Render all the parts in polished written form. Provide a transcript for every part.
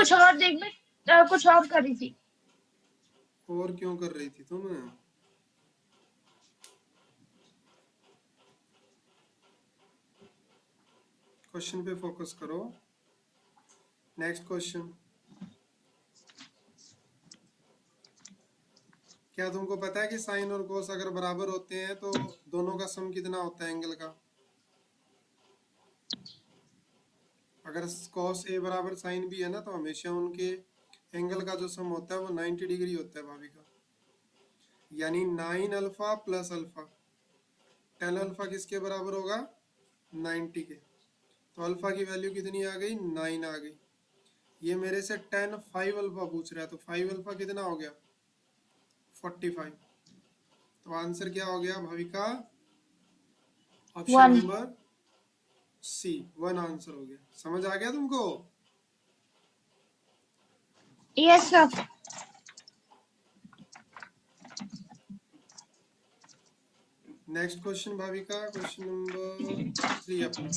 कुछ और देख मैं कुछ और कर रही थी। और क्यों कर रही थी तुम? क्वेश्चन पे फोकस करो। Next question. क्या तुमको पता है कि साइन और कोस अगर बराबर होते हैं तो दोनों का सम कितना होता है एंगल का? अगर कॉस ए बराबर साइन बी है ना, तो हमेशा उनके एंगल का जो सम होता है वो 90 डिग्री होता है भाविका। यानी 9 अल्फा प्लस अल्फा, 10 अल्फा किसके बराबर होगा? 90 के। तो अल्फा की वैल्यू कितनी आ गई? 9 आ गई। ये मेरे से 10 5 अल्फा पूछ रहा है, तो 5 अल्फा कितना हो गया? 45। तो आंसर क्या हो गया Bhavika? Option 1। Number C, 1 answer हो गया। समझ आ गया तुमको? Yes sir. Next question Bhavika, question number 3 अपना।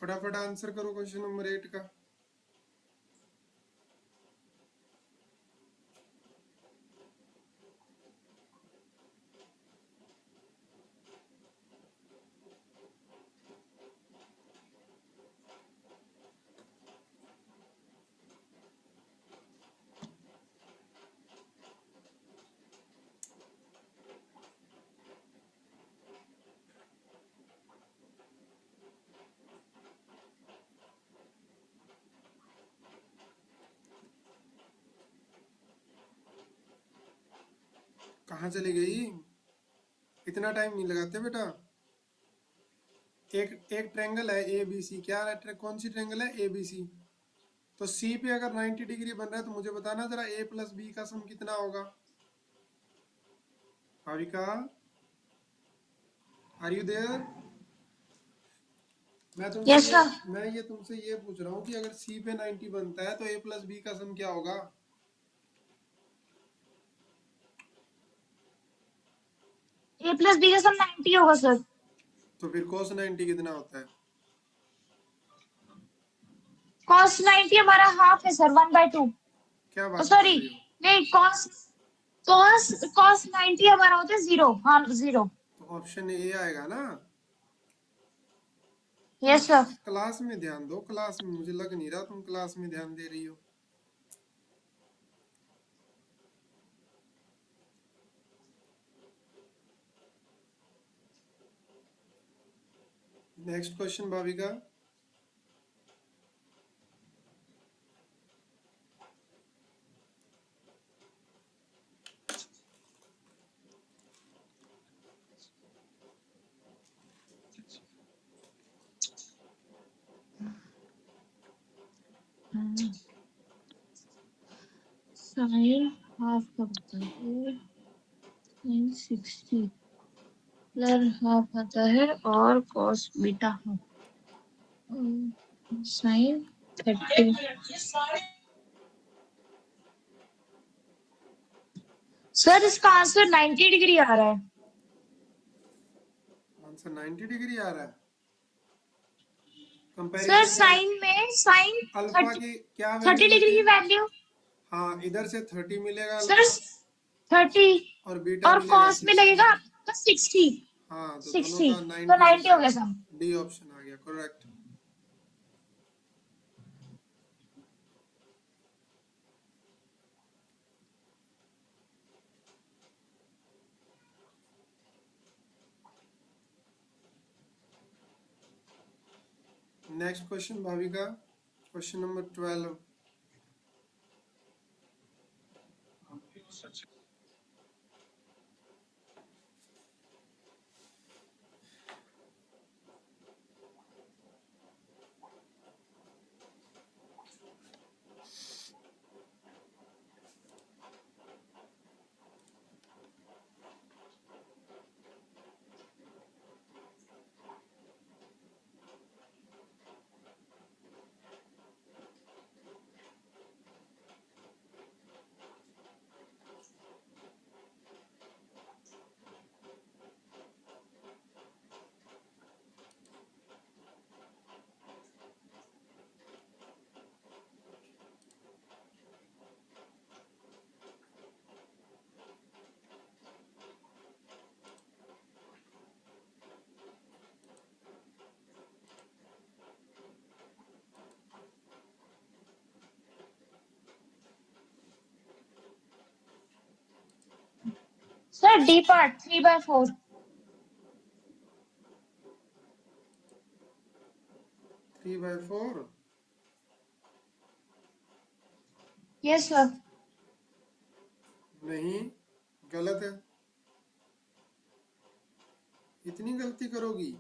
फटाफट आंसर करो क्वेश्चन नंबर 8 का। कहाँ चली गई? इतना टाइम नहीं लगाते बेटा। एक ट्रेंगल है ए बी सी। क्या है? कौन सी ट्रेंगल है? A B C. तो सी पे अगर 90 डिग्री बन रहा है तो मुझे बताना जरा ए प्लस बी का सम कितना होगा? Bhavika, are you there? Yes sir. मैं ये तुमसे ये पूछ रहा हूँ कि अगर सी पे 90 बनता है तो ए प्लस बी का सम क्या होगा? ए प्लस बी का सम 90 होगा सर। तो फिर cos 90 कितना होता है? cos 90 हमारा हाफ है सर, 1/2। क्या बात कर सॉरी, रही हो? नहीं, cos 90 हमारा होता है 0। हाँ 0। तो ऑप्शन ए आएगा ना। Yes sir. क्लास में ध्यान दो, क्लास में। मुझे लग नहीं रहा तुम क्लास में ध्यान दे रही हो। Next question Bhavika. Sine half का होता है, साइन 60 प्लस हाफ आता है, और cos beta half sine 30। Sir इसका आंसर 90 डिग्री आ रहा है। आंसर 90 डिग्री आ रहा है। सर कंपैरिजन साइन में साइन अल्फा 30 की क्या वैल्यू 30 लेते डिग्री की हैं? वैल्यू। हाँ, इधर से 30 मिलेगा सर अल्फा 30 और बीटा और मिलेगा cos में 60। लगेगा आपका 60। हाँ, तो दोनों 60 का तो 90 90 होता हो है। गया सम। डी ऑप्शन आ गया correct. Next question Bhavika, question number 12। Sir D part 3/4। 3/4? Yes sir. नहीं, गलत है। इतनी गलती करोगी?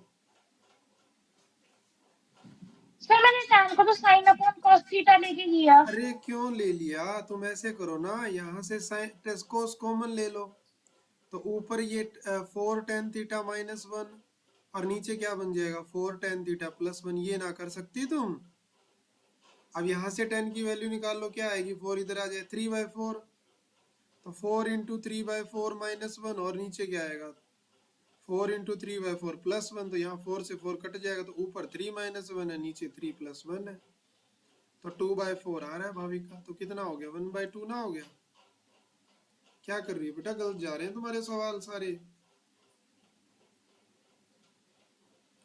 सर मैंने tan को तो साइन अपॉन cos थीटा लेके किया। अरे क्यों ले लिया? तुम ऐसे करो ना, यहाँ से साइन टेस्कोस कॉमन ले लो, तो ऊपर ये 4 tan θ - 1 और नीचे क्या बन जाएगा 4 tan θ + 1। ये ना कर सकती तुम? अब यहाँ से 10 की वैल्यू निकाल लो, क्या आएगी? 4 इधर आ जाए, 3/4। तो 4 × 3/4 - 1, और नीचे क्या आएगा 4 × 3/4 + 1। तो यहाँ 4 से 4 कट जाएगा, तो ऊपर 3 - 1 है, नीचे 3 + 1 है, तो 2/4 आ रहा है भाविका। तो कितना हो गया 1/2 ना हो गया? क्या कर रही है बेटा? गलत जा रहे हैं तुम्हारे सवाल सारे।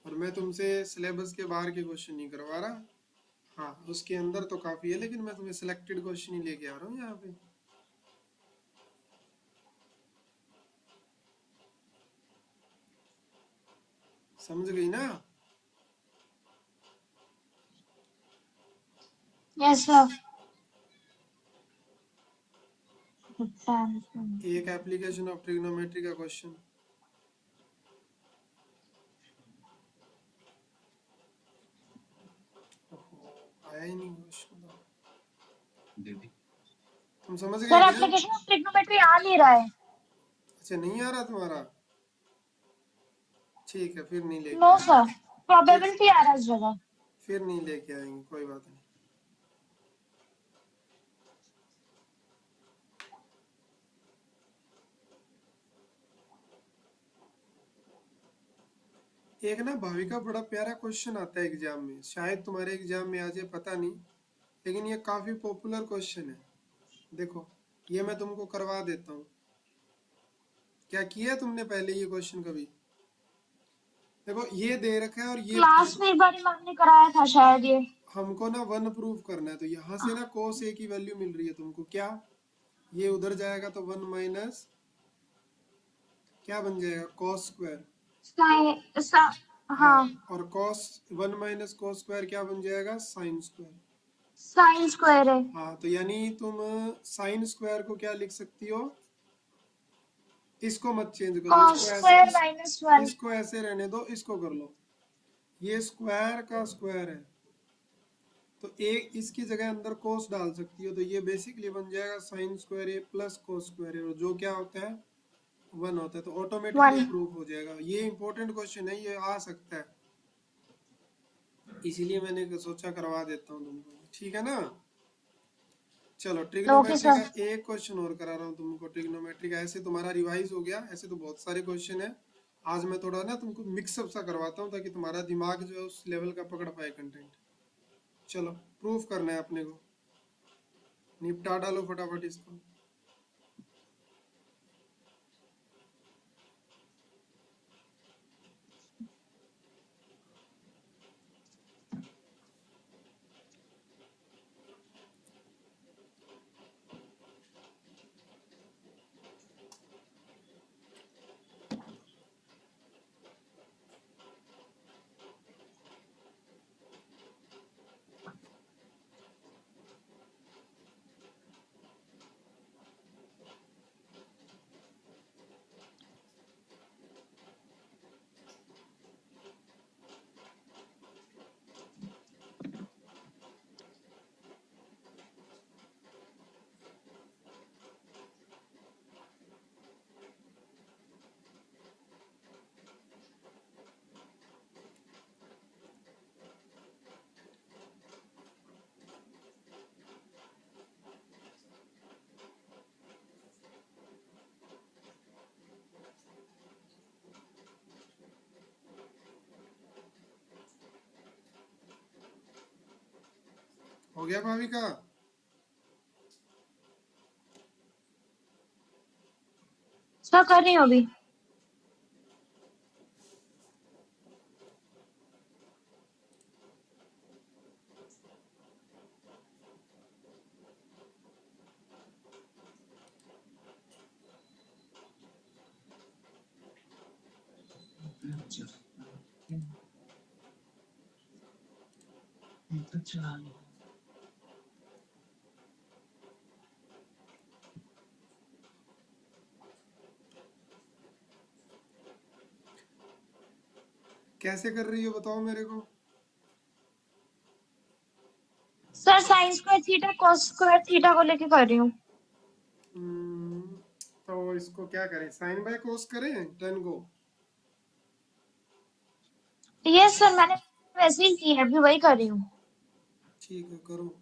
और मैं तुमसे सिलेबस के बाहर के क्वेश्चन नहीं करवा रहा। हाँ, उसके अंदर तो काफी है, लेकिन मैं तुम्हें सिलेक्टेड क्वेश्चन ही लेके आ रहा हूँ यहाँ पे। समझ गई ना? Yes sir. एक एप्लीकेशन ऑफ ट्रिग्नोमेट्री का क्वेश्चन। आया ही नहीं क्वेश्चन। तुम समझ गए सर क्या? एप्लीकेशन ऑफ ट्रिग्नोमेट्री आ नहीं रहा है। अच्छा, नहीं आ रहा तुम्हारा? ठीक है, फिर नहीं लेके नो आएंगे। सर, फिर प्रोबेबिलिटी आ रहा है इस जगह। फिर नहीं लेके आएंगे, कोई बात नहीं। एक ना भाविका बड़ा प्यारा क्वेश्चन आता है एग्जाम में, शायद तुम्हारे एग्जाम में आ जाए, पता नहीं, लेकिन ये काफी पॉपुलर क्वेश्चन है। देखो, ये मैं तुमको करवा देता हूँ। क्या किया तुमने पहले ये क्वेश्चन कभी? देखो, ये दे रखा है और ये क्लास में एक बार मैम ने कराया था शायद ये। हमको ना 1 प्रूव करना है, तो यहाँ से ना cos a की वैल्यू मिल रही है तुमको, क्या? ये उधर जाएगा तो 1 माइनस क्या बन जाएगा cos²। हाँ, हाँ, और cos 1 माइनस cos² क्या बन जाएगा sin²। साइन स्क्वायर है। हाँ, तो यानी तुम sin² को क्या लिख सकती हो? इसको मत चेंज करो, कॉस स्क्वायर -1। इसको ऐसे रहने दो, इसको कर लो। ये स्क्वायर का स्क्वायर है, तो एक इसकी जगह अंदर कोस डाल सकती हो, तो ये बेसिकली बन जाएगा sin² a + cos²a, और जो क्या होता है 1 होता है, तो ऑटोमेटिकली 1। प्रूफ हो जाएगा। ये इंपॉर्टेंट क्वेश्चन है, ये आ सकता है, इसीलिए मैंने सोचा करवा देता हूँ तुमको, ठीक है ना? चलो, ओके ट्रिग्नोमेट्री सर। का एक क्वेश्चन और करा रहा हूँ तुमको। ट्रिग्नोमेट्री का ऐसे तुम्हारा रिवाइज हो गया, ऐसे तो बहुत सारे क्वेश्चन है। आज मैं थोड़ा ना तुमको मिक्सअप सा करवाता हूँ, ताकि तुम्हारा दिमाग जो है उस लेवल का पकड़ पाए कंटेंट। चलो, प्रूफ करना है अपने को, निपटा डालो फटाफट इसको। हो गया भाविका? सर कर रही हूँ अभी। कैसे कर रही हो बताओ मेरे को। Sir sine square theta cos square theta को लेके कर रही हूँ। तो इसको क्या करें, साइन बाय कोस करें 10 को। यस सर, मैंने वैसे ही की है, अभी वही कर रही हूँ। ठीक है करो।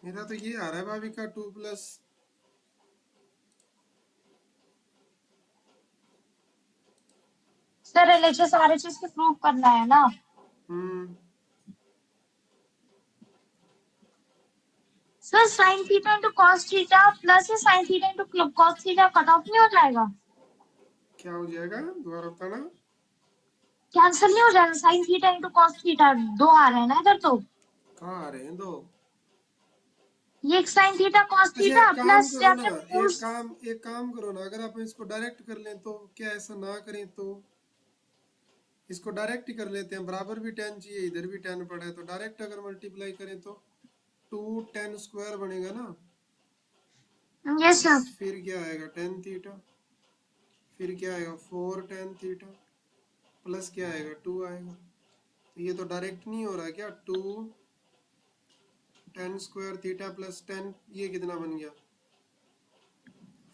मेरा तो ये आ रहा है भाभी का 2 प्लस। सर एलएचएस आरएचएस के प्रूव करना है ना। Hmm sir sine theta into cos theta plus sine theta into cos theta cut off नहीं हो जाएगा? क्या हो जाएगा दोबारा बताना। कैंसिल नहीं हो जाएगा? Sign theta into cos theta दो आ रहे हैं ना इधर तो। कहाँ आ रहे हैं दो। ये एक साइन थीटा कॉस अच्छा थीटा एक काम प्लस करो जब ना, मैं कोस। एक काम करो ना, अगर आप इसको डायरेक्ट कर लें तो क्या, ऐसा ना करें तो इसको डायरेक्ट ही कर लेते हैं। बराबर भी 10 चाहिए, इधर भी 10 पड़ा है, तो डायरेक्ट अगर मल्टीप्लाई करें तो 2 10 स्क्वायर बनेगा ना। Yes sir. फिर क्या आएगा 10 थीटा, फिर क्या आएगा 4 10 थीटा, प्लस क्या आएगा 2 आएगा। तो ये तो डायरेक्ट नहीं हो रहा है क्या, 2 10 स्क्वायर थीटा प्लस 10, ये कितना बन गया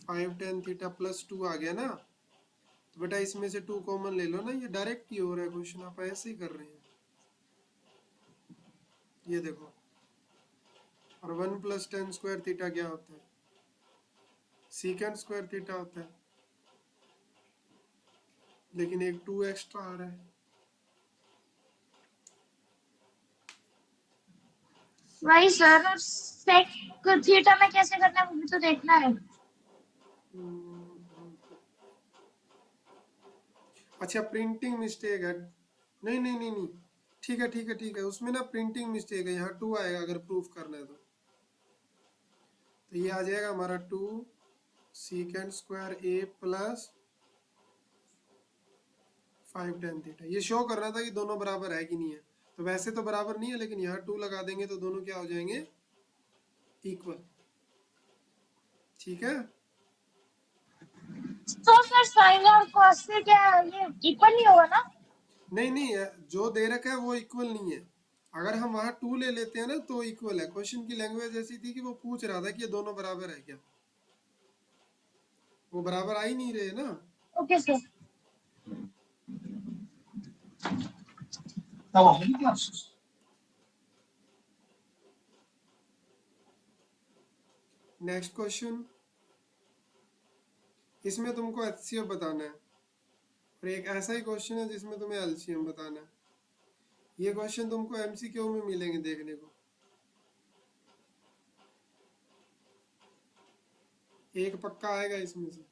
5 10 थीटा प्लस 2 आ गया ना। तो बेटा इसमें से 2 कॉमन ले लो ना, ये डायरेक्ट ही हो रहा है क्वेश्चन, आप ऐसे ही कर रहे हैं। ये देखो, और 1 + 10 स्क्वायर थीटा क्या होता है, सीकेंड स्क्वायर थीटा होता है, लेकिन एक 2 एक्स्ट्रा आ रहा है। वही सर, और सेक थीटा में कैसे करना है वो भी तो देखना है। अच्छा प्रिंटिंग मिस्टेक है। नहीं नहीं नहीं नहीं, ठीक है ठीक है ठीक है, उसमें ना प्रिंटिंग मिस्टेक है, यहाँ 2 आएगा अगर प्रूफ करना है तो ये आ जाएगा हमारा 2 सीकेंड स्क्वायर ए प्लस 5 10 थीटा। ये शो कर रहा था कि दोनों बराबर है कि नहीं है, तो वैसे तो बराबर नहीं है, लेकिन यहाँ 2 लगा देंगे तो दोनों क्या हो जाएंगे, इक्वल। ठीक है। तो सर साइन और कॉस से क्या ये इक्वल नहीं होगा ना? नहीं नहीं, जो दे रखा है वो इक्वल नहीं है। अगर हम वहाँ 2 ले लेते हैं ना तो इक्वल है। क्वेश्चन की लैंग्वेज ऐसी थी कि वो पूछ रहा था कि ये दोनों बराबर है क्या, वो बराबर आ ही नहीं रहे ना। Okay sir. नेक्स्ट क्वेश्चन, इसमें तुमको एचसीएफ बताना है, और एक ऐसा ही क्वेश्चन है जिसमें तुम्हें एलसीएम बताना है। ये क्वेश्चन तुमको एमसीक्यू में मिलेंगे देखने को। एक पक्का आएगा इसमें से।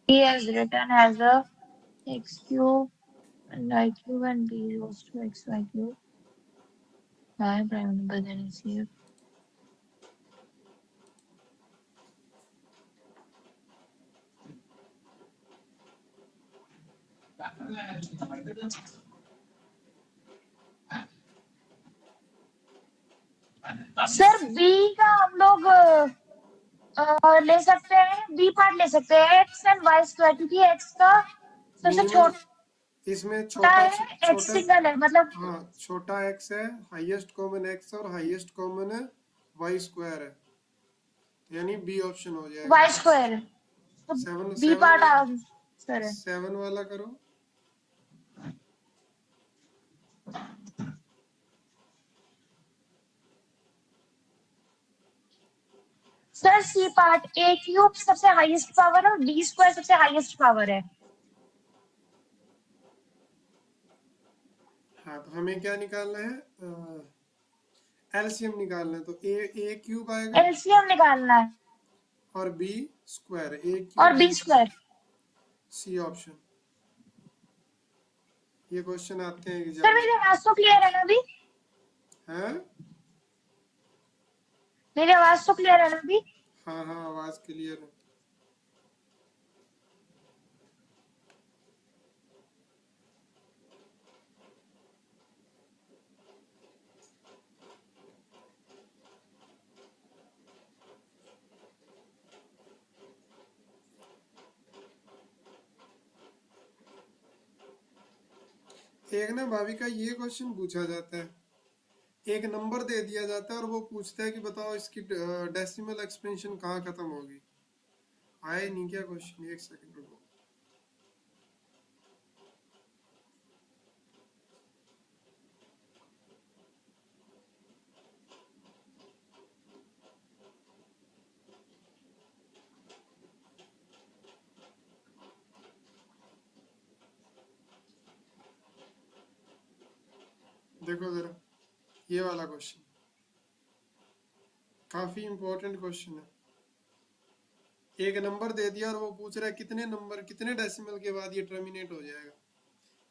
B is written as a x cube and I cube and B goes to xy cube. By prime number then is here. Sir B का हम लोग ले सकते हैं, बी पार्ट ले सकते हैं एक्स एंड वाई स्क्वायर, क्योंकि एक्स का सबसे मिनिमम छोटा इसमें छोटा है, एक्स छोटा, सिंगल है, मतलब हाँ छोटा एक्स है, हाईएस्ट कॉमन एक्स और हाईएस्ट कॉमन वाई स्क्वायर है, यानी बी ऑप्शन हो जाएगा। वाई स्क्वायर है, तो सेवन बी सेवन पार्ट वाला, आंसर है। 7 वाला करो। Sir C part A cube सबसे हाईएस्ट पावर है और बी स्क्वायर सबसे हाईएस्ट पावर है। हाँ तो हमें क्या निकालना है, एलसीएम निकालना है, तो ए क्यूब आएगा एलसीएम निकालना है और बी स्क्वायर, ए और cube B square. C option. ये क्वेश्चन आते हैं सर एग्जाम में। मेरी आवाज तो क्लियर है ना अभी? हैं? मेरी आवाज तो क्लियर है ना अभी? हाँ हाँ आवाज क्लियर है। एक ना भाविका ये क्वेश्चन पूछा जाता है, एक नंबर दे दिया जाता है और वो पूछता है कि बताओ इसकी डेसिमल एक्सपेंशन कहाँ खत्म होगी। आए नहीं क्या क्वेश्चन, एक सेकंड रुको। देखो जरा ये वाला क्वेश्चन काफी इंपॉर्टेंट क्वेश्चन है। एक नंबर दे दिया और वो पूछ रहा है कितने नंबर कितने डेसिमल के बाद ये टर्मिनेट हो जाएगा।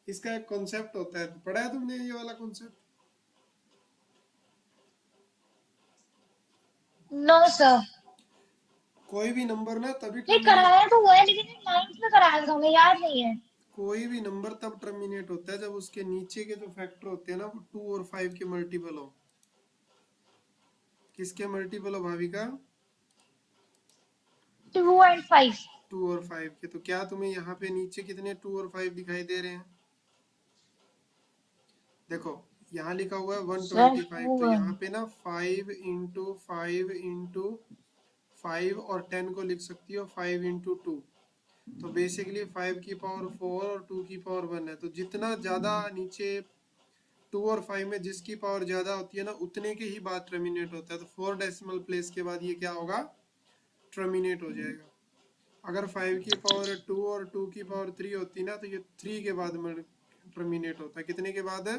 इसका एक कॉन्सेप्ट होता है, पढ़ा है तुमने ये वाला कॉन्सेप्ट? No sir. कोई भी नंबर ना तभी नहीं टर्मिनेट, कराया तो हुआ है, लेकिन नाइन्थ में कराया था, हमें याद नहीं है। कोई भी नंबर तब टर्मिनेट होता है जब उसके नीचे के जो फैक्टर होते हैं ना वो 2 और 5 के मल्टीपल हो। किसके मल्टीपल हो भाविका? 2 and 5। 2 और 5 के। तो क्या तुम्हें यहाँ पे नीचे कितने 2 और 5 दिखाई दे रहे हैं? देखो यहाँ लिखा हुआ है सर 125, तो यहाँ पे ना 5 और 10 को लिख सकती हो 5 × 2। तो बेसिकली 5 की पावर 4 और 2 की पावर 1 है। तो जितना ज्यादा नीचे 2 और 5 में जिसकी पावर ज्यादा होती है ना उतने के ही बाद टर्मिनेट होता है। तो 4 डेसिमल प्लेस के बाद ये क्या होगा, टर्मिनेट हो जाएगा। अगर 5 की पावर 2 और 2 की पावर 3 होती ना तो ये 3 के बाद में टर्मिनेट होता है। कितने के बाद है?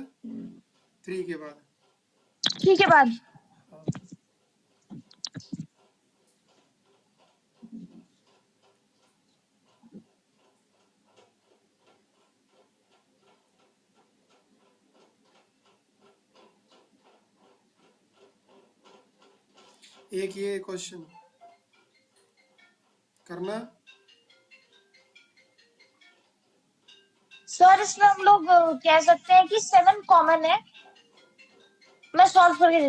3 के बाद। ठीक है बाद। एक ये क्वेश्चन करना। सर इसमें हम लोग कह सकते हैं कि 7 कॉमन है। मैं सॉल्व करके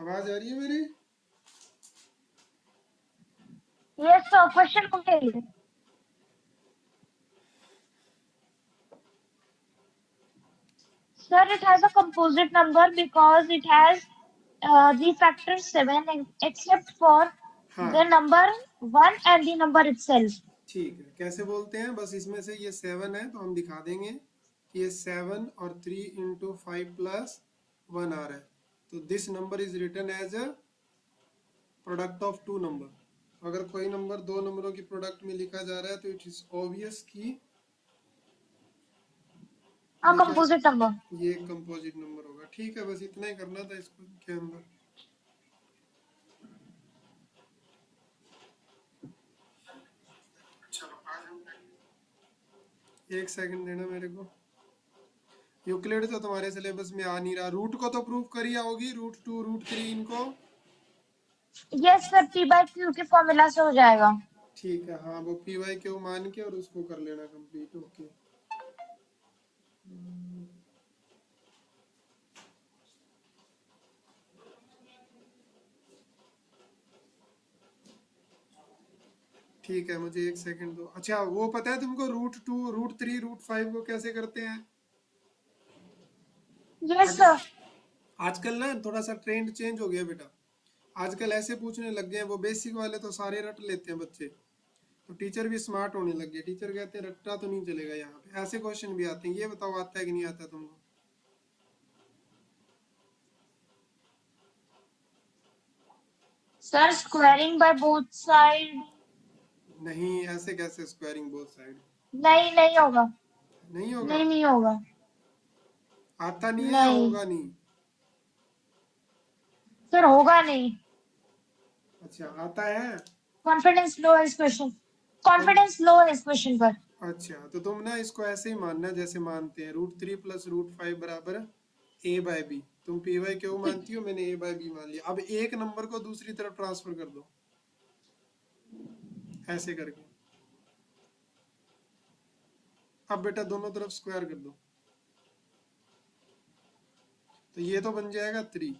आवाज आ रही है मेरी? Yes, sir. Question complete. Sir, it has a composite number because it has the factor 7 except for हाँ the number 1 and the number itself. ठीक है, कैसे बोलते हैं, बस इसमें से ये 7 है तो हम दिखा देंगे कि ये 7 और 3 इंटू 5 प्लस 1 आ रहा है, तो this number is written as a product of two number. अगर कोई नंबर दो नंबरों की प्रोडक्ट में लिखा जा रहा है तो इट इज ऑब्वियस कि A ये क्या, composite number. ये एक कंपोजिट नंबर होगा। ठीक है, बस इतना ही करना था इसको के अंदर। चलो आज हम एक सेकंड देना मेरे को। यूक्लिड तो तुम्हारे सिलेबस में आ नहीं रहा, रूट को तो प्रूव करी होगी, रूट 2 रूट 3 इनको। Yes, sir. P by Q के फॉर्मूला से हो जाएगा। ठीक है, हाँ वो पी वाई क्यू मान के और उसको कर लेना कंप्लीट। ओके ठीक है, मुझे एक सेकंड दो। अच्छा वो पता है तुमको रूट 2 रूट 3 रूट 5 को कैसे करते हैं? Yes, sir. आजकल ना थोड़ा सा ट्रेंड चेंज हो गया बेटा, आजकल ऐसे पूछने लग गए हैं, वो बेसिक वाले तो सारे रट लेते हैं बच्चे, तो टीचर भी स्मार्ट होने लग गए। टीचर कहते हैं रट्टा तो नहीं चलेगा, यहाँ पे ऐसे क्वेश्चन भी आते हैं। ये बताओ आता है कि नहीं आता तुमको? Sir, squaring by both side. नहीं, ऐसे कैसे स्क्वायरिंग बोथ साइड? नहीं होगा। नहीं होगा? नहीं होगा। आता नहीं है या नहीं होगा नहीं? सर, होगा नहीं। अच्छा आता है। कॉन्फिडेंस लो है इस क्वेश्चन, कौन? कॉन्फिडेंस लो है इस क्वेश्चन पर। अच्छा तो तुम ना इसको ऐसे ही मानना जैसे मानते हैं रूट 3 प्लस रूट 5 बराबर ए बाय बी। तुम पी वाई क्यों मानती हो, मैंने ए बाय बी मान लिया। अब एक नंबर को दूसरी तरफ ट्रांसफर कर दो ऐसे करके। अब बेटा दोनों तरफ स्क्वायर कर दो, तो ये तो बन जाएगा 3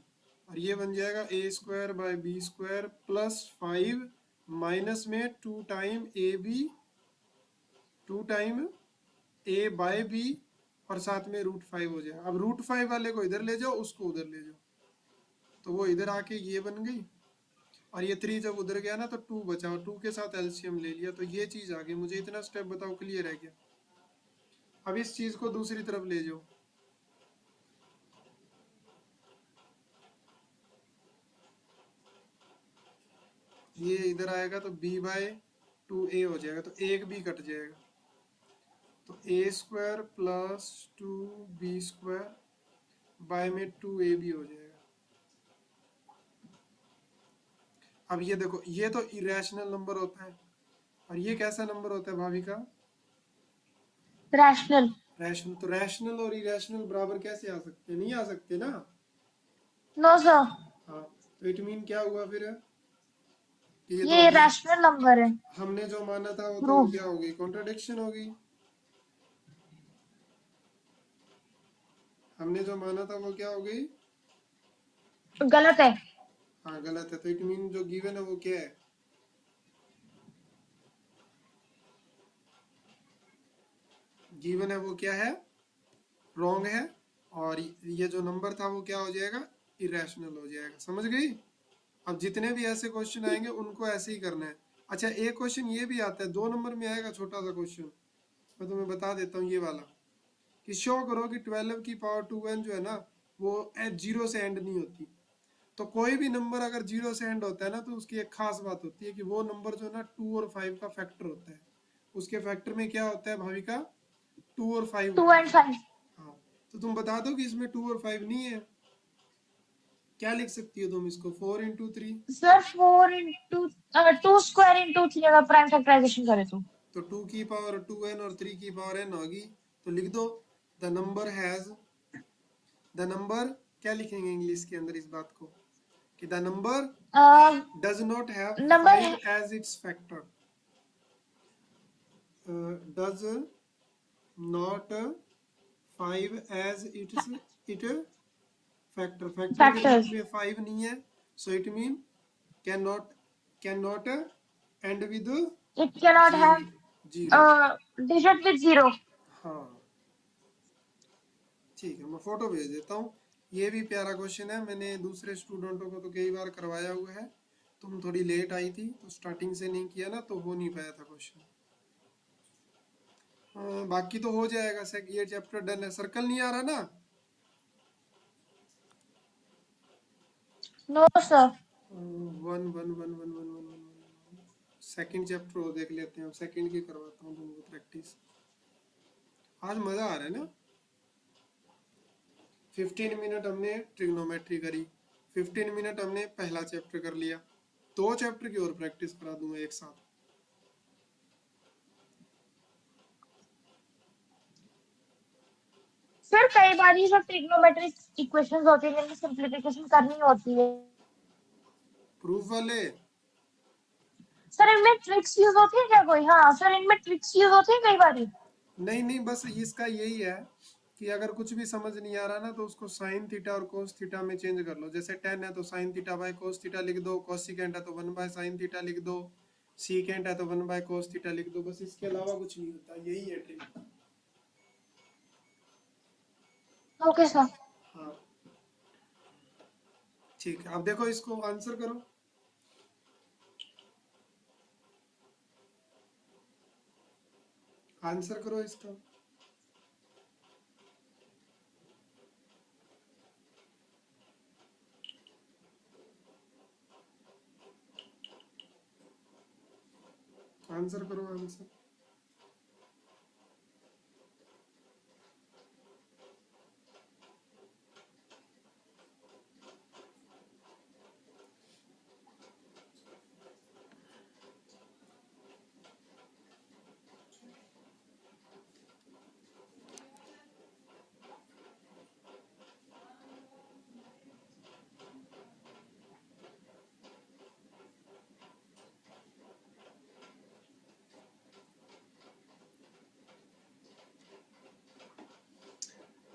और ये बन जाएगा A square by B square plus 5 minus में 2 time A B 2 time A by B और साथ में रूट 5 हो जाए। अब रूट 5 वाले को इधर ले जाओ, उसको उधर ले जाओ, तो वो इधर आके ये बन गई और ये 3 जब उधर गया ना तो 2 बचा और 2 के साथ एलसीएम ले लिया, तो ये चीज आ गई। मुझे इतना स्टेप बताओ क्लियर है क्या? अब इस चीज को दूसरी तरफ ले जाओ, ये इधर आएगा तो b बाय 2a हो जाएगा, तो एक b कट जाएगा, तो a square plus 2b square by में 2ab हो जाएगा। अब ये देखो, ये तो इरेशनल नंबर होता है और ये कैसा नंबर होता है भाविका? रैशनल। रैशनल। तो रैशनल और इरेशनल बराबर कैसे आ सकते हैं? नहीं आ सकते ना। नो सर, हाँ, तो इट मीन क्या हुआ फिर कि ये तो ये रैशनल नंबर है। हमने जो माना था वो तो प्रूफ क्या होगी? कॉन्ट्राडिक्शन होगी। हमने जो माना था वो क्या हो गई? गलत है। हाँ गलत है, तो इट मीन जो गिवन है वो क्या है? गिवन है वो क्या है? रॉन्ग है। और ये जो नंबर था वो क्या हो जाएगा? इरेशनल हो जाएगा। समझ गई? अब जितने भी ऐसे क्वेश्चन आएंगे उनको ऐसे ही करना है। अच्छा एक क्वेश्चन ये भी आता है 2 नंबर में आएगा, छोटा सा क्वेश्चन मैं तुम्हें बता देता हूँ ये वाला, कि शो करो कि 12 की पावर 2n जो है ना वो 0 से एंड नहीं होती। तो कोई भी नंबर अगर 0 से एंड होता है ना तो उसकी एक खास बात होती है कि वो नंबर जो है ना 2 और 5 का फैक्टर होता है। उसके फैक्टर में क्या होता है भाविका? 2 और 5 2 होता है। and 5। हाँ, तो तुम बता दो कि इसमें 2 और 5 नहीं है, क्या लिख सकती हो तुम इसको? 4 into 3। Sir 4 into 2 square into 3 अगर प्राइम फैक्टराइजेशन करे तो 2 की पावर 2n और 3 की पावर n होगी, तो लिख दो the number has, the number क्या लिखेंगे इंग्लिश के अंदर इस बात को, कि the number does not have number 5 as its factor, does not 5 as its it factor. Factor के फैक्टर्स। रूप में 5 नहीं है, So it means cannot end with It cannot have zero. digit with zero. हाँ ठीक है, मैं फोटो भेज देता हूँ। ये भी प्यारा क्वेश्चन है, मैंने दूसरे स्टूडेंटों को तो कई बार करवाया हुआ है। तुम थोड़ी लेट आई थी तो स्टार्टिंग से नहीं किया ना, तो हो नहीं पाया था क्वेश्चन। बाकी तो हो जाएगा। ये चैप्टर डन है। सर्कल नहीं आ रहा ना? No sir. One one one one one one one second chapter हो देख लेते हैं। सेकेंड की करवाता हूँ तुमको प्रैक्टिस। आज मजा आ रहा है ना। 15 मिनट हमने ट्रिग्नोमेट्री करी, 15 मिनट हमने पहला चैप्टर कर लिया। 2 चैप्टर की और प्रैक्टिस करा दूंगा एक साथ। सर कई बार ये सब ट्रिग्नोमेट्रिक इक्वेशंस होती है जिनकी सिंप्लीफिकेशन करनी होती है। प्रूफ वाले? सर इनमें ट्रिक्स यूज होती है क्या कोई? हाँ सर इनमें ट्रिक्स यूज होती है कई बार। नहीं नहीं, बस इसका यही है कि अगर कुछ भी समझ नहीं आ रहा ना तो उसको साइन थीटा और कोस थीटा में चेंज कर लो। जैसे 10 है तो sine theta by cos theta लिख दो, कोसिकेंट है तो 1 बाय साइन थीटा लिख दो, सीकेंट है तो 1 बाय कोस थीटा लिख दो। बस इसके अलावा कुछ नहीं होता, यही है ट्रिक। Okay sir. हाँ ठीक है, अब देखो इसको आंसर करो। आंसर करो इसका। आंसर करो आंसर।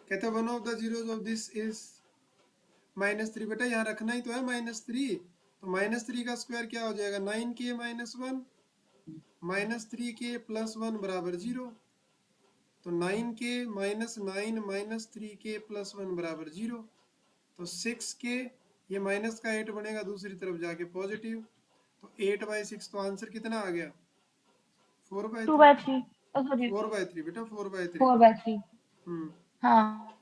कहते one of the zeros of this is -3। बेटा यहाँ रखना ही तो है -3, तो -3 का स्क्वायर क्या हो जाएगा? 9k - 1 -3k + 1 = 0। तो 9k - 9 -3k + 1 = 0। तो 6k, ये माइनस का 8 बनेगा दूसरी तरफ जाके पॉजिटिव। तो 8/6। तो आंसर कितना आ गया? 4/3। 2/3। सॉरी 4/3 बेटा, 4/3। 4/3। हम्म। हाँ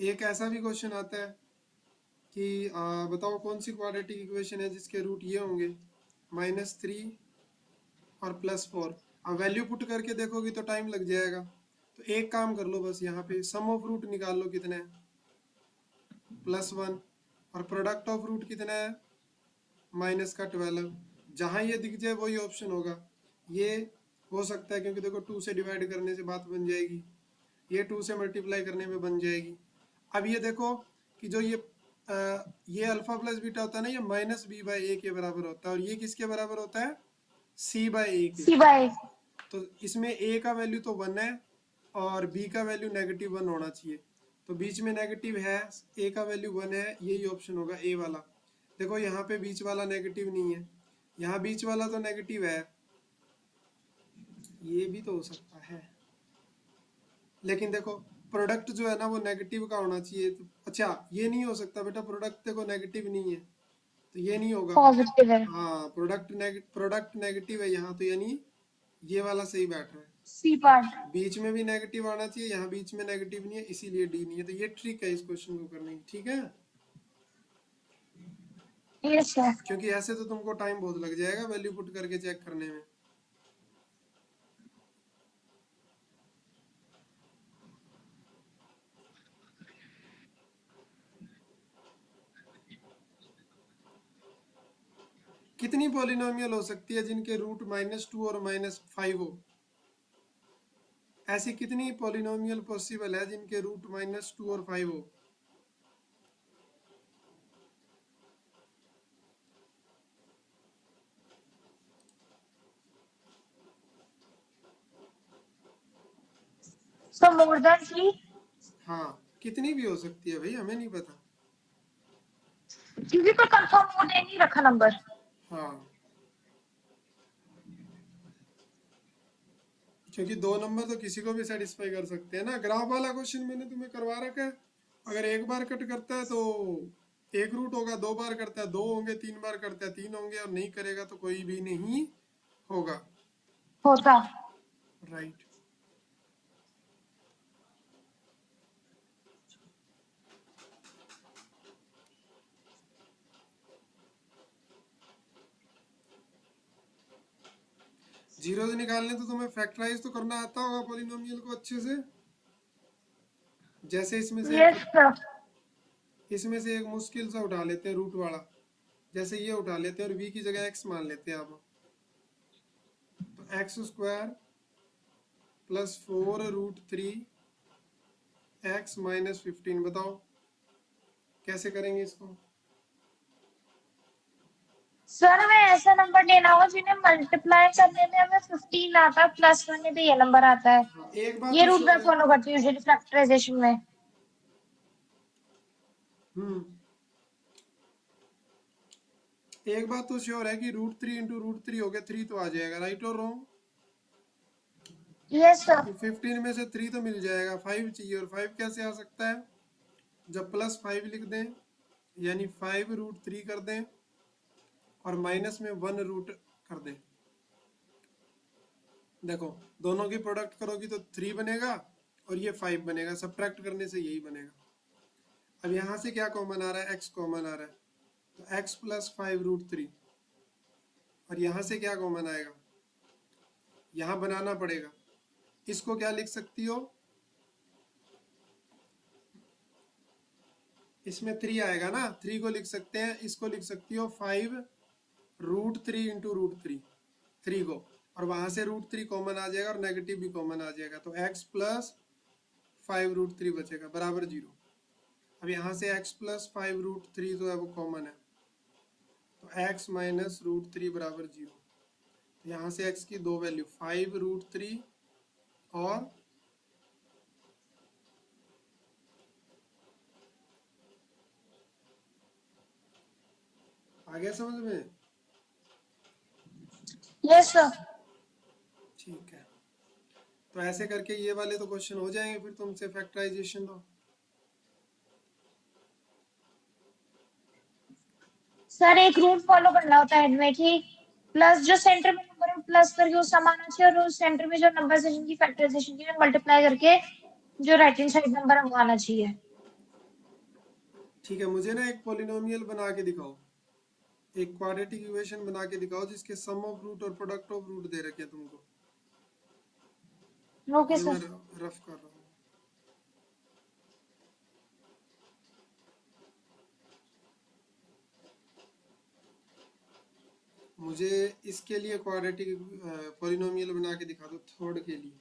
एक ऐसा भी क्वेश्चन आता है कि बताओ कौन सी क्वाड्रेटिक इक्वेशन है जिसके रूट ये होंगे -3 और +4। अब वैल्यू पुट करके देखोगी तो टाइम लग जाएगा। तो एक काम कर लो, बस यहाँ पे सम ऑफ रूट निकाल लो कितना है, +1। और प्रोडक्ट ऑफ रूट कितना है, -12। जहाँ ये दिख जाए वही ऑप्शन होगा। ये हो सकता है क्योंकि देखो 2 से डिवाइड करने से बात बन जाएगी, ये 2 से मल्टीप्लाई करने में बन जाएगी। अब ये देखो कि जो ये अल्फा प्लस बीटा होता है ना, ये -b/a के बराबर होता है, और ये किसके बराबर होता है? c/a के। C/A। तो इसमें a का वैल्यू तो 1 है और b का वैल्यू -1 होना चाहिए। तो बीच में नेगेटिव है, a का वैल्यू 1 है, यही ऑप्शन होगा a वाला। देखो यहाँ पे बीच वाला नेगेटिव नहीं है, यहाँ बीच वाला तो नेगेटिव है। ये भी तो हो सकता है, लेकिन देखो प्रोडक्ट जो है ना वो नेगेटिव का होना चाहिए। तो अच्छा, ये नहीं हो सकता बेटा, प्रोडक्ट देखो नेगेटिव नहीं है तो ये नहीं होगा। पॉजिटिव है। हाँ, प्रोडक्ट नेगेटिव है यहाँ, तो यानी ये वाला सही बैठ रहा है। C part. बीच में भी नेगेटिव आना चाहिए, यहाँ बीच में नेगेटिव नहीं है, इसीलिए डी नहीं है। तो ये ट्रिक है इस क्वेश्चन को करने की, ठीक है? Yes sir. क्योंकि ऐसे तो तुमको टाइम बहुत लग जाएगा वैल्यू पुट करके चेक करने में। कितनी पॉलिनोमियल हो सकती है जिनके रूट -2 और -5 हो? ऐसी कितनी पॉलिनोमियल पॉसिबल है जिनके रूट -2 और 5 हो? So more than 3? हाँ, कितनी भी हो सकती है भाई, हमें नहीं पता। क्योंकि कोई कंफर्म मोड नहीं रखा नंबर। हाँ, क्योंकि 2 नंबर तो किसी को भी सेटिस्फाई कर सकते हैं ना। ग्राफ वाला क्वेश्चन मैंने तुम्हें करवा रखा है। अगर एक बार कट करता है तो एक रूट होगा, 2 बार करता है 2 होंगे, 3 बार करता है 3 होंगे, और नहीं करेगा तो कोई भी नहीं होगा। होता। राइट। जीरोस निकालने तो तुम्हें फैक्टराइज तो करना आता होगा पॉलिनोमियल को अच्छे से। जैसे यस सर। इसमें से एक मुश्किल सा उठा लेते हैं रूट वाला। जैसे ये उठा लेते हैं और v की जगह x मान लेते हैं अब। तो x square plus 4√3 x minus 15। बताओ कैसे करेंगे इसको। सर हमें ऐसा नंबर लेना होगा जिन्हें मल्टीप्लाई करने में हमें 15 आता है, प्लस करने पे ये नंबर आता है। हाँ, एक बात ये तो रूट मैं श्योर है। फॉलो करती हूँ यूजुअली फैक्टराइजेशन में। हम्म एक बात तो श्योर है कि √3 इंटू √3 हो गया 3 तो आ जाएगा। राइट और रॉन्ग। Yes sir. तो 15 में से 3 तो मिल जाएगा, 5 चाहिए। और 5 कैसे आ सकता है, जब प्लस 5 लिख दें यानी 5√3 कर दें और माइनस में 1 रूट कर दें। देखो दोनों की प्रोडक्ट करोगी तो 3 बनेगा और ये 5 बनेगा। सब्ट्रैक्ट करने से यही बनेगा। अब यहाँ से क्या कॉमन आ रहा है, x कॉमन आ रहा है, तो x प्लस 5√3। और यहाँ से क्या कॉमन आएगा, यहाँ बनाना पड़ेगा। इसको क्या लिख सकती हो, इसमें 3 आएगा ना, 3 को लिख सकते हैं। इसको लिख सकती हो 5√3 इंटू √3, 3 को। और वहां से √3 कॉमन आ जाएगा और नेगेटिव भी कॉमन आ जाएगा, तो x प्लस 5√3 बचेगा बराबर 0। अब यहाँ से x प्लस 5√3 जो है वो कॉमन है, तो x माइनस √3 बराबर 0। तो यहाँ से x की दो वैल्यू 5√3 और आ गया समझ में। Yes sir. ठीक है, तो ऐसे करके ये वाले तो क्वेश्चन हो जाएंगे फिर तुमसे फैक्टराइजेशन। तो सर एक रूट फॉलो करना होता है इनमें कि प्लस जो सेंटर में नंबर है प्लस करके उस सम आना चाहिए, और उस सेंटर में जो नंबर है जिनकी फैक्टराइजेशन की मल्टीप्लाई करके जो राइट हैंड साइड नंबर है वो आना चाहिए। ठीक है, मुझे ना एक पॉलिनोमियल बना के दिखाओ, एक क्वाड्रेटिक इक्वेशन बना के दिखाओ जिसके सम ऑफ रूट और प्रोडक्ट ऑफ रूट दे रखे हैं तुमको। ओके ये मैं सर। रफ कर रहा हूँ। मुझे इसके लिए क्वाड्रेटिक पॉलिनोमियल बना के दिखा दो, थर्ड के लिए।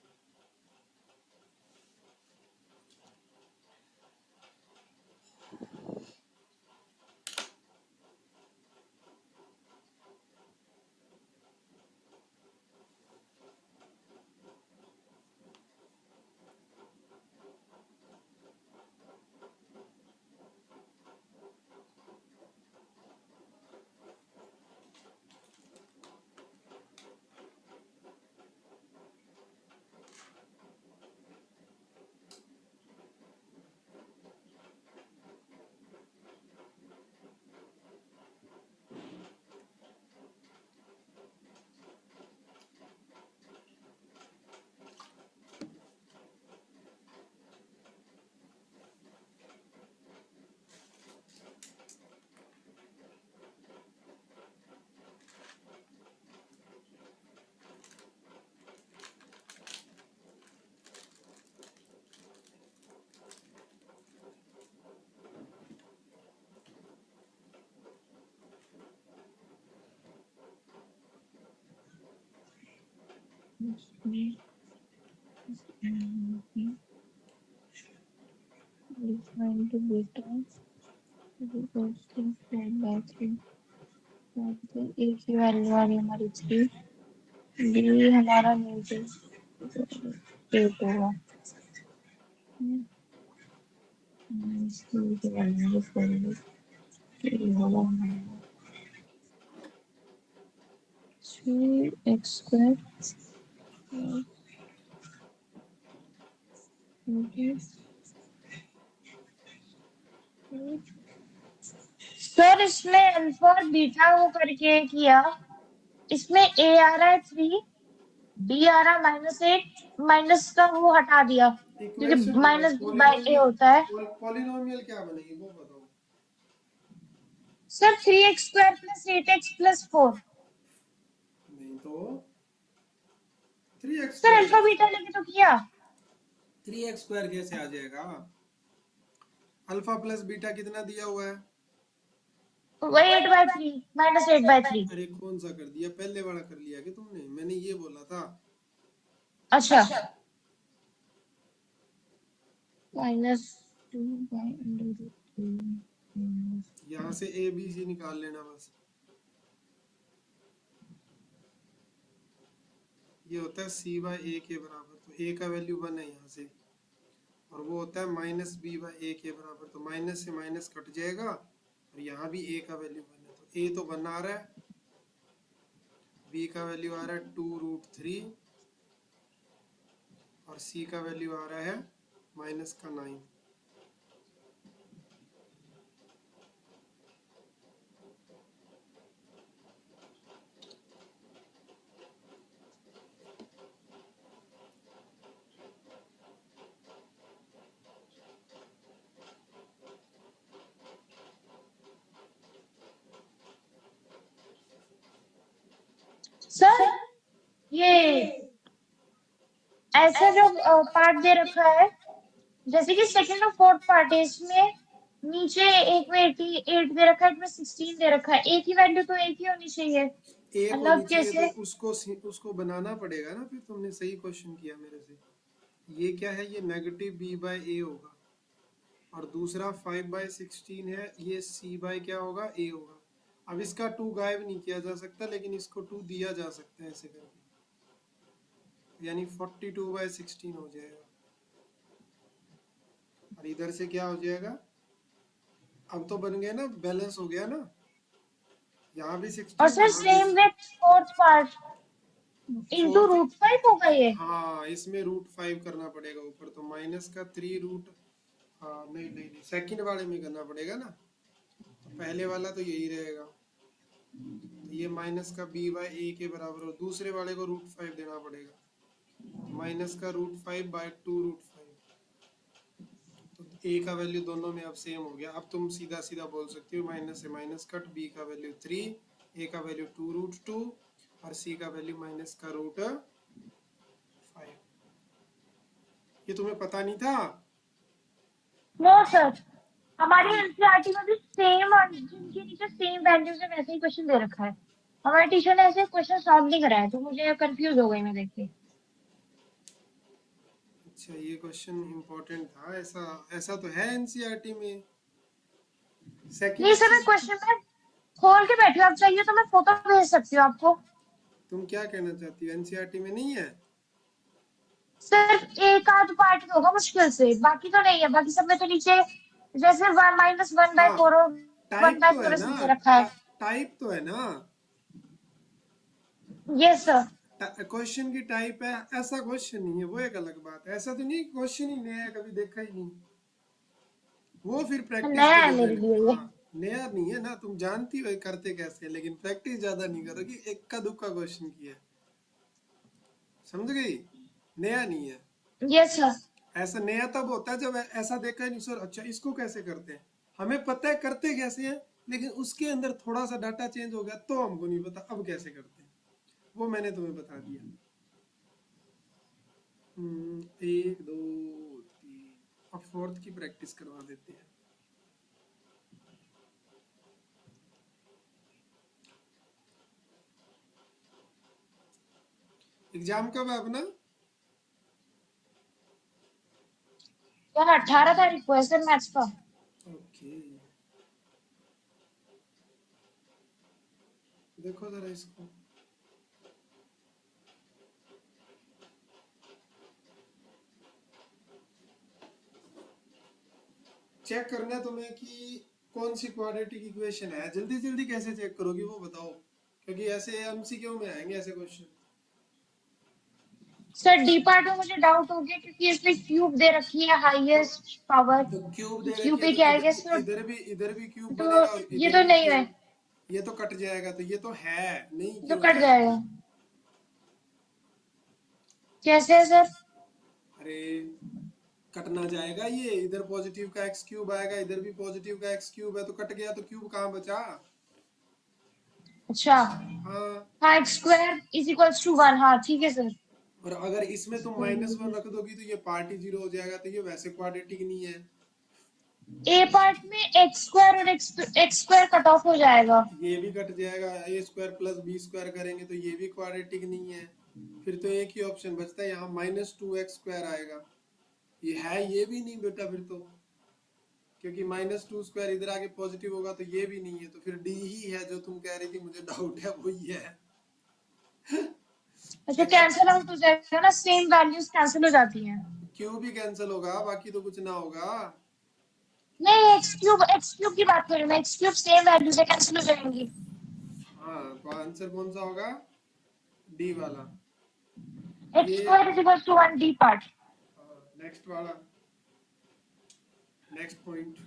ए की वैल्यू आ रही हमारी 3, बी हमारा नीचे 8 होगा। एक्स स्क्वायर सर इसमें अल्फा और बीटा वो करके किया, इसमें ए आ रहा है 3, बी आ रहा -8, माइनस का वो हटा दिया क्योंकि इक्वेशन -b/a होता है। पॉलिनोमियल क्या बनेगी वो बताओ। Sir 3x² + 8x + 4। नहीं तो 3x sir square alpha beta लेके तो किया। 3x स्क्वायर कैसे आ जाएगा? अल्फा प्लस बीटा कितना दिया हुआ है? वही 8/3 -8/3। अरे कौन सा कर दिया? पहले वाला कर लिया कि तुमने? मैंने ये बोला था। अच्छा -2/√3 यहाँ से ए बी सी निकाल लेना बस। ये होता है c/a के बराबर, तो a का वैल्यू 1 है यहाँ से, और वो होता है -b/a के बराबर, तो माइनस से माइनस कट जाएगा, और यहाँ भी a का वैल्यू 1 है, तो a तो 1 आ रहा है, b का वैल्यू आ रहा है 2√3, और c का वैल्यू आ रहा है -9। सर ये ऐसा जो पार्ट दे रखा है, जैसे कि सेकंड और फोर्थ पार्ट है, इसमें नीचे एक में 88 दे रखा है, एक में 16 दे रखा है, एक ही वैल्यू तो एक ही होनी चाहिए, एक होनी अलग चाहिए तो कैसे? उसको बनाना पड़ेगा ना, फिर तुमने सही क्वेश्चन किया मेरे से। ये क्या है? ये -b/a होगा, और दूसरा 5/16 है, ये c/ क्या होगा? a होगा। अब इसका 2 गायब नहीं किया जा सकता, लेकिन इसको 2 दिया जा सकता है ऐसे करके, यानी 42/16 हो जाएगा, और इधर से क्या हो जाएगा? अब तो बन गया ना, बैलेंस हो गया ना, यहाँ भी और 16, सर यहाँ भी। Same with fourth part into fourth, √5 होगा ये। हाँ इसमें √5 करना पड़ेगा ऊपर, तो माइनस का 3 रूट, हाँ नहीं नहीं नहीं, सेकंड वाले में करना पड़ेगा ना, तो पहले वाला तो यही रहेगा, तो ये माइनस का b/a के बराबर, और दूसरे वाले को √5 देना पड़ेगा, तो माइनस का √5/2√5, तो a का वैल्यू दोनों में अब सेम हो गया। अब तुम सीधा सीधा बोल सकती हो माइनस से माइनस कट, b का वैल्यू 3, a का वैल्यू 2√2, और c का वैल्यू माइनस का √5। ये तुम्हें पता नहीं था? नो सर, हमारी एनसीईआरटी में भी सेम और जिनके नीचे सेम वैल्यूज है वैसे ही क्वेश्चन दे रखा है। हमारे टीचर ने ऐसे क्वेश्चन सॉल्व नहीं कराया, तो मुझे कंफ्यूज हो गई मैं देख के। अच्छा ये क्वेश्चन इंपॉर्टेंट था, ऐसा ऐसा तो है एनसीईआरटी में। सेकंड नहीं सर, मैं अच्छे, क्वेश्चन में खोल के बैठी हूँ, आप चाहिए तो मैं फोटो भेज सकती हूँ आपको। तुम क्या कहना चाहती हो, एनसीईआरटी में नहीं है? सिर्फ एक आध पार्ट में होगा मुश्किल से, बाकी तो नहीं है, बाकी सब में तो नीचे जैसे हाँ -1/4 और वन टाइप बाय तो है फोर ना, ऐसे दे रखा है। टाइप तो है ना, यस सर। क्वेश्चन की टाइप है, ऐसा क्वेश्चन नहीं है, वो एक अलग बात है। ऐसा तो नहीं क्वेश्चन ही नया है, कभी देखा ही नहीं, वो फिर प्रैक्टिस नया पे है मेरे डिपेंड। लिए ये। हाँ नया नहीं है ना, तुम जानती हो ये करते कैसे हैं, लेकिन प्रैक्टिस ज्यादा नहीं करोगी, इक्का दुक्का क्वेश्चन किया है, समझ गई? नया नहीं है। Yes sir. ऐसा नया तब होता है जब ऐसा देखा है नहीं सर, अच्छा इसको कैसे करते हैं, हमें पता है करते कैसे हैं, लेकिन उसके अंदर थोड़ा सा डाटा चेंज हो गया तो हमको नहीं पता अब कैसे करते हैं, वो मैंने तुम्हें बता दिया। 1 2 3, अब फोर्थ की प्रैक्टिस करवा देते हैं। एग्जाम कब है अपना? यार 18 तारीख को है सर मैथ्स का। ओके, देखो जरा इसको। चेक करना है तुम्हें कि कौन सी क्वाड्रेटिक इक्वेशन है। जल्दी जल्दी कैसे चेक करोगी वो बताओ, क्योंकि ऐसे एमसीक्यू में आएंगे ऐसे क्वेश्चन। सर डी पार्ट में मुझे डाउट हो गया क्योंकि इसमें क्यूब दे रखी है तो हाईएस्ट पावर। तो क्यूब दे क्यूब रखी है पे तो क्या आएगा सर? इधर भी क्यूब तो बनेगा और ये इधर तो भी नहीं है, क्यूब। ये तो कट जाएगा, तो ये तो है नहीं ये तो क्यों कट है। जाएगा। कैसे है सर? अरे कटना जाएगा, ये इधर पॉजिटिव का एक्स क्यूब आएगा, इधर भी पॉजिटिव का एक्स क्यूब है, तो कट गया तो क्यूब कहाँ बचा। अच्छा, हाँ। हाँ X square is equals to 1। हाँ ठीक है सर। और अगर इसमें तुम -1 रख दोगी तो ये पार्ट ही जीरो हो जाएगा, तो ये वैसे क्वाड्रेटिक नहीं है। ए पार्ट में एक्स स्क्वायर और एक्स स्क्वायर कट ऑफ हो जाएगा। ये भी कट जाएगा, A square plus B square करेंगे तो ये भी क्वाड्रेटिक नहीं है। फिर तो एक ही ऑप्शन बचता है, यहाँ -2x² आएगा। ये है ये भी नहीं बेटा फिर तो, क्योंकि -2² इधर आके पॉजिटिव होगा तो ये भी नहीं है, तो फिर डी ही है जो तुम कह रही थी मुझे डाउट है, वही है। अच्छा, देखा, कैंसिल आउट हो जाएगा ना, सेम वैल्यूज कैंसिल हो जाती हैं। क्यों भी कैंसिल होगा, बाकी तो कुछ ना होगा। नहीं, एक्स क्यूब की बात कर रही हूँ मैं, एक्स क्यूब सेम वैल्यू से कैंसिल हो जाएंगी। हाँ, तो आंसर कौन सा होगा, डी वाला। एक्स ये square is equals to 1 D part. Next वाला, नेक्स्ट पॉइंट,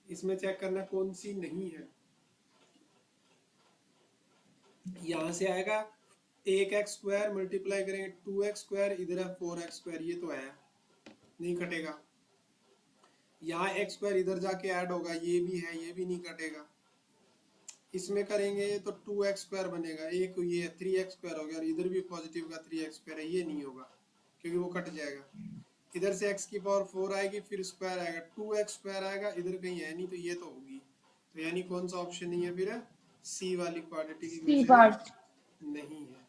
इसमें चेक करना कौन सी नहीं है। यहां से आएगा 1x² मल्टीप्लाई करेंगे 2x², इधर है 4x², ये तो है नहीं कटेगा। यहाँ x² इधर जाके ऐड होगा, ये भी है, ये भी नहीं कटेगा। इसमें करेंगे तो 2x² बनेगा, एक ये 3x² हो गया, और इधर भी पॉजिटिव का 3x² है, ये नहीं होगा क्योंकि वो कट जाएगा। इधर से x की पावर 4 आएगी, फिर स्क्वायर आएगा, 2x² आएगा, इधर कहीं है नहीं, तो ये तो होगी। तो यानी कौन सा ऑप्शन नहीं है फिर, सी वाली क्वाड्रेटिक सी इक्वेशन पार्ट। नहीं है।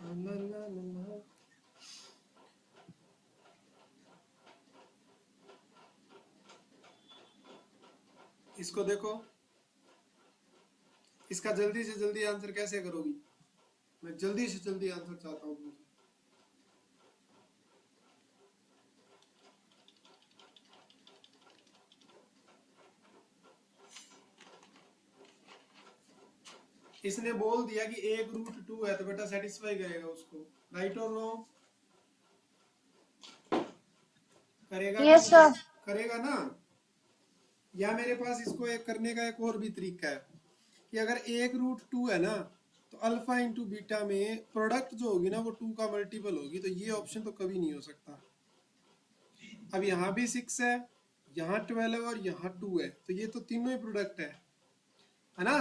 ला ला ला ला। इसको देखो, इसका जल्दी से जल्दी आंसर कैसे करोगी, मैं जल्दी से जल्दी आंसर चाहता हूँ तुमसे। इसने बोल दिया कि 1√2 है, तो बेटा सेटिस्फाई करेगा उसको, राइट और नो, करेगा कि यस नहीं सर। करेगा ना। या मेरे पास इसको एक करने का एक और भी तरीका है कि अगर 1√2 है ना, तो अल्फा इंटू बीटा में प्रोडक्ट जो होगी ना वो 2 का मल्टीपल होगी, तो ये ऑप्शन तो कभी नहीं हो सकता। अब यहाँ भी 6 है, यहाँ 12 है और यहाँ 2 है, तो ये तो तीनों ही प्रोडक्ट है ना,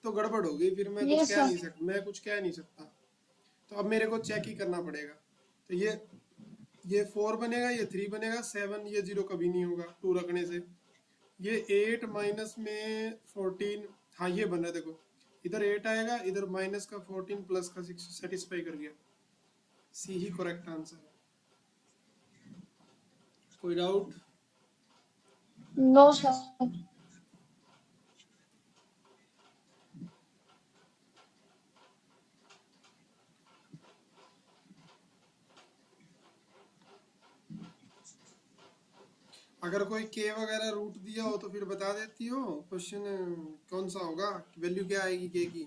तो गड़बड़ होगी, फिर मैं कुछ यस कह सर। नहीं सकता, मैं कुछ कह नहीं सकता। तो अब मेरे को चेक ही करना पड़ेगा। तो ये 4 बनेगा, ये 3 बनेगा, 7, ये 0 कभी नहीं होगा 2 रखने से। ये 8 माइनस में 14, हाँ ये बन रहा है देखो, इधर 8 आएगा, इधर माइनस का 14 प्लस का 6, सेटिस्फाई कर गया, सी ही करेक्ट आंसर है। कोई डाउट? No sir. अगर कोई के वगैरह रूट दिया हो तो फिर बता देती हो, क्वेश्चन कौन सा होगा, वैल्यू क्या आएगी के की।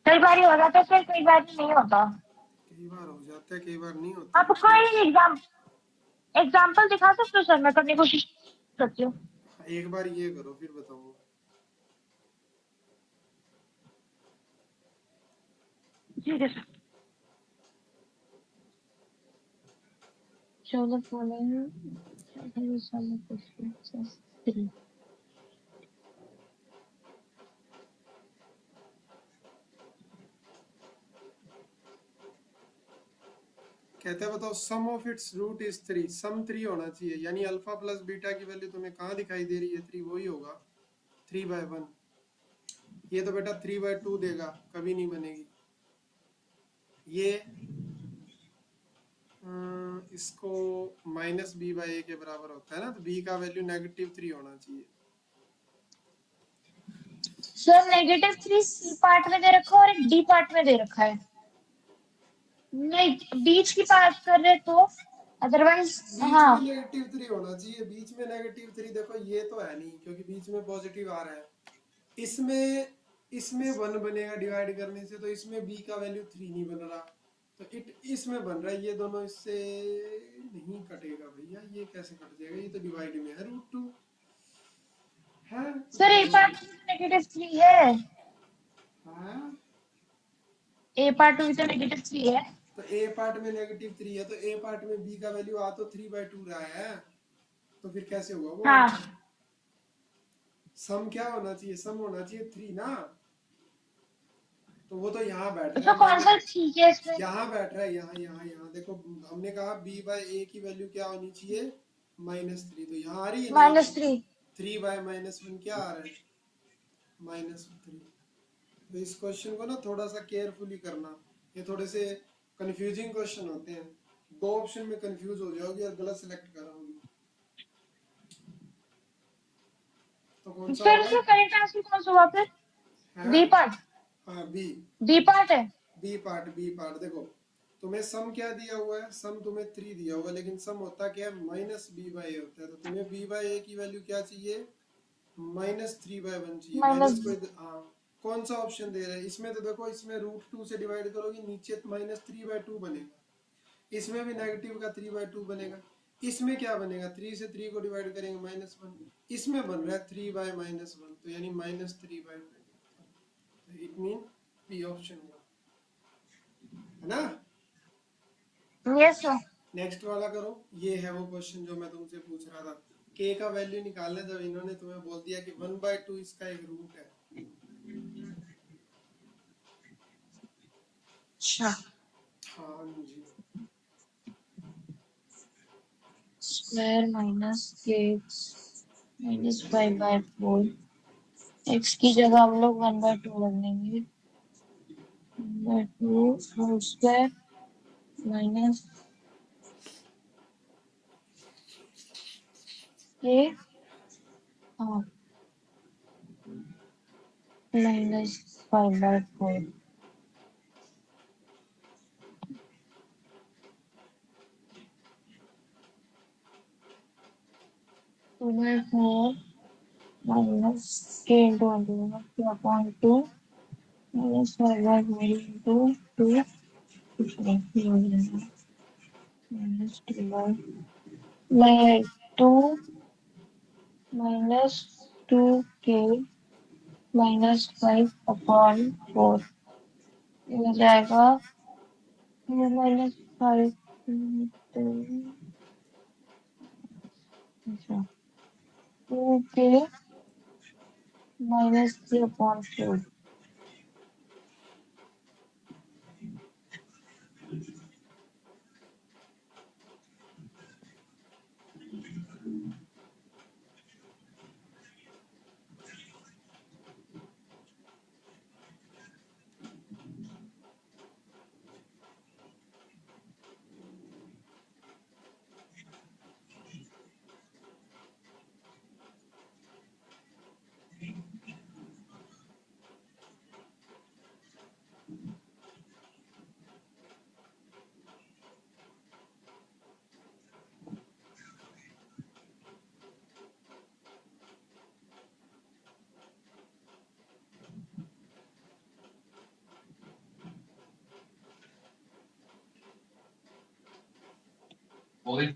कई बार हो जाता है सर, कई बार नहीं होता। कई बार हो जाता है, कई बार नहीं होता, आप ठीक। कोई एग्जाम्पल दिखा सकते हो सर, मैं करने की कोशिश करती हूँ। एक बार ये करो फिर बताऊंगा। ठीक है sir. Show the following questions. 3. कहते हैं बताओ, सम ऑफ इट्स रूट इज 3, सम 3 होना चाहिए, यानी अल्फा प्लस बीटा की वैल्यू तुम्हें कहाँ दिखाई दे रही है, 3 वही होगा, 3/1। ये तो बेटा 3/2 देगा, कभी नहीं बनेगी ये। इसको -b/a के बराबर होता है ना, तो b का वैल्यू -3 होना चाहिए। सर -3 सी पार्ट में दे रखा है और एक डी पार्ट में दे रखा है। नहीं, बीच की बात कर रहे तो अदरवाइज बीच हाँ। में -3 होना चाहिए, बीच में -3 देखो ये तो है नहीं क्योंकि बीच में पॉजिटिव आ रहा है। इसमें इसमें 1 बनेगा डिवाइड करने से, तो इसमें b का वैल्यू 3 नहीं बन रहा, तो इसमें बन रहा है, ये दोनों इससे नहीं कटेगा भैया, ये कैसे कट जाएगा, ये तो डिवाइड में है √2 है, तो सर ए कैसे पार्ट में तो -3 है, हाँ, ए पार्ट में तो -3 है। तो a पार्ट में -3 है, तो a पार्ट में b का वैल्यू आ तो 3/2 रहा है, तो फिर कैसे हुआ वो हाँ, वाला? सम क्या होना चाहिए, सम होना चाहिए 3 ना, तो वो तो यहाँ बैठ रहा तो है कौन सा ठीक है इसमें? यहाँ बैठ रहा है, यहाँ यहाँ यहाँ देखो, हमने कहा b/a की वैल्यू क्या होनी चाहिए, -3, तो यहाँ आ रही है नहीं, -3। 3/-1 क्या आ रहा है, -3। तो इस क्वेश्चन को ना थोड़ा सा केयरफुली करना, ये थोड़े से कंफ्यूजिंग क्वेश्चन होते हैं, दो ऑप्शन में कंफ्यूज हो जाओगी और गलत सिलेक्ट कराओगी, तो कौन सा फिर होगा? इसका करेक्ट आंसर कौन सा हुआ फिर? है बी पार्ट। हाँ बी, बी पार्ट है। बी पार्ट देखो, तुम्हें सम क्या दिया हुआ है, सम तुम्हें 3 दिया हुआ है, लेकिन सम होता क्या है, -b/a होता है, तो तुम्हें b/a की वैल्यू क्या चाहिए, -3/1 चाहिए, माइनस माइनस कोई हाँ, कौन सा ऑप्शन दे रहा है इसमें, तो देखो इसमें √2 से डिवाइड करोगे नीचे -3/2 बनेगा, इसमें भी नेगेटिव का 3/2 बनेगा, इसमें क्या बनेगा, 3 से 3 को डिवाइड करेंगे -1, इसमें बन रहा है 3/-1, तो यानी -3/1, तो इट मीन बी ऑप्शन हुआ, है ना? Yes sir. नेक्स्ट वाला करो, ये है वो क्वेश्चन जो मैं तुमसे पूछ रहा था, k का वैल्यू निकालना, जब इन्होंने तुम्हें बोल दिया कि 1/2 इसका एक रूट है। अच्छा, हाँ जी, स्क्वायर -5/4, x की जगह हम लोग 1/2 रख देंगे, 1/2 होल स्क्वायर माइनस के, हाँ, -5/4। टू बाई फोर माइनस के इंटू 1/2 -5/4 इंटू 2, कुछ नहीं हो जाएगा, -2 -2k -5/4 हो जाएगा, -5 अच्छा 2k -3/4।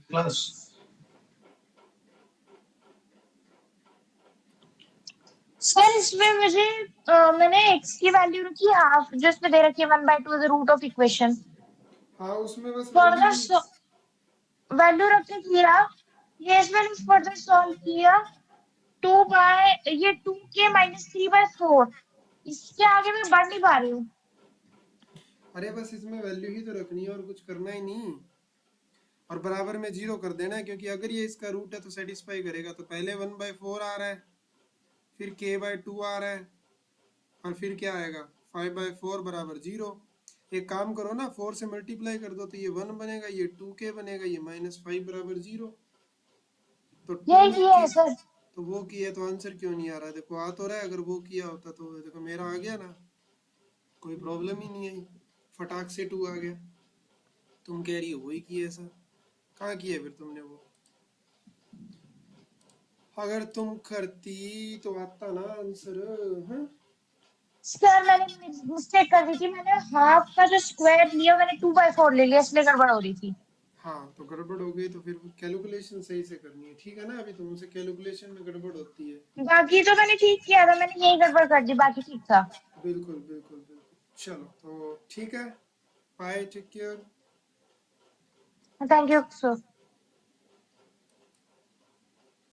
प्लस सर इसमें मुझे मैंने x की वैल्यू रखी हाफ, जो इसमें दे रखी है 1/2 द रूट ऑफ इक्वेशन। हाँ उसमें बस वैल्यू ही, फर्दर वैल्यू रख के किया, ये इसमें फर्दर सॉल्व किया, 2k -3/4, इसके आगे मैं बढ़ नहीं पा रही हूँ। अरे बस इसमें वैल्यू ही तो रखनी है और कुछ करना ही नहीं, और बराबर में 0 कर देना है, क्योंकि अगर ये इसका रूट है तो सेटिस्फाई करेगा, तो पहले 1/4 आ रहा है, फिर k/2 आ रहा है, और फिर क्या आएगा 5/4 बराबर 0। एक काम करो ना, 4 से मल्टीप्लाई कर दो तो ये 1 बनेगा, ये 2k बनेगा, ये -5 बराबर 0, तो यही किया है सर। तो वो किया तो आंसर क्यों नहीं आ रहा? देखो आ तो रहा है, अगर वो किया होता तो देखो मेरा आ गया ना, कोई प्रॉब्लम ही नहीं आई, फटाक से 2 आ गया। तुम कह रही हो वही किया ऐसा, कहाँ किया फिर तुमने वो? अगर तुम करती तो आता ना आंसर। हाँ सर मैंने मिस्टेक कर दी थी, मैंने हाफ का जो स्क्वायर लिया मैंने 2/4 ले लिया, इसलिए गड़बड़ हो रही थी। हाँ, तो गड़बड़ हो गई तो फिर कैलकुलेशन सही से करनी है, ठीक है ना? अभी तुमसे कैलकुलेशन में गड़बड़ होती है। बाकी तो मैंने ठीक किया था, मैंने यही गड़बड़ कर दी, बाकी ठीक था। बिल्कुल बिल्कुल बिल्कुल। चलो तो ठीक है, bye, take care. Thank you sir.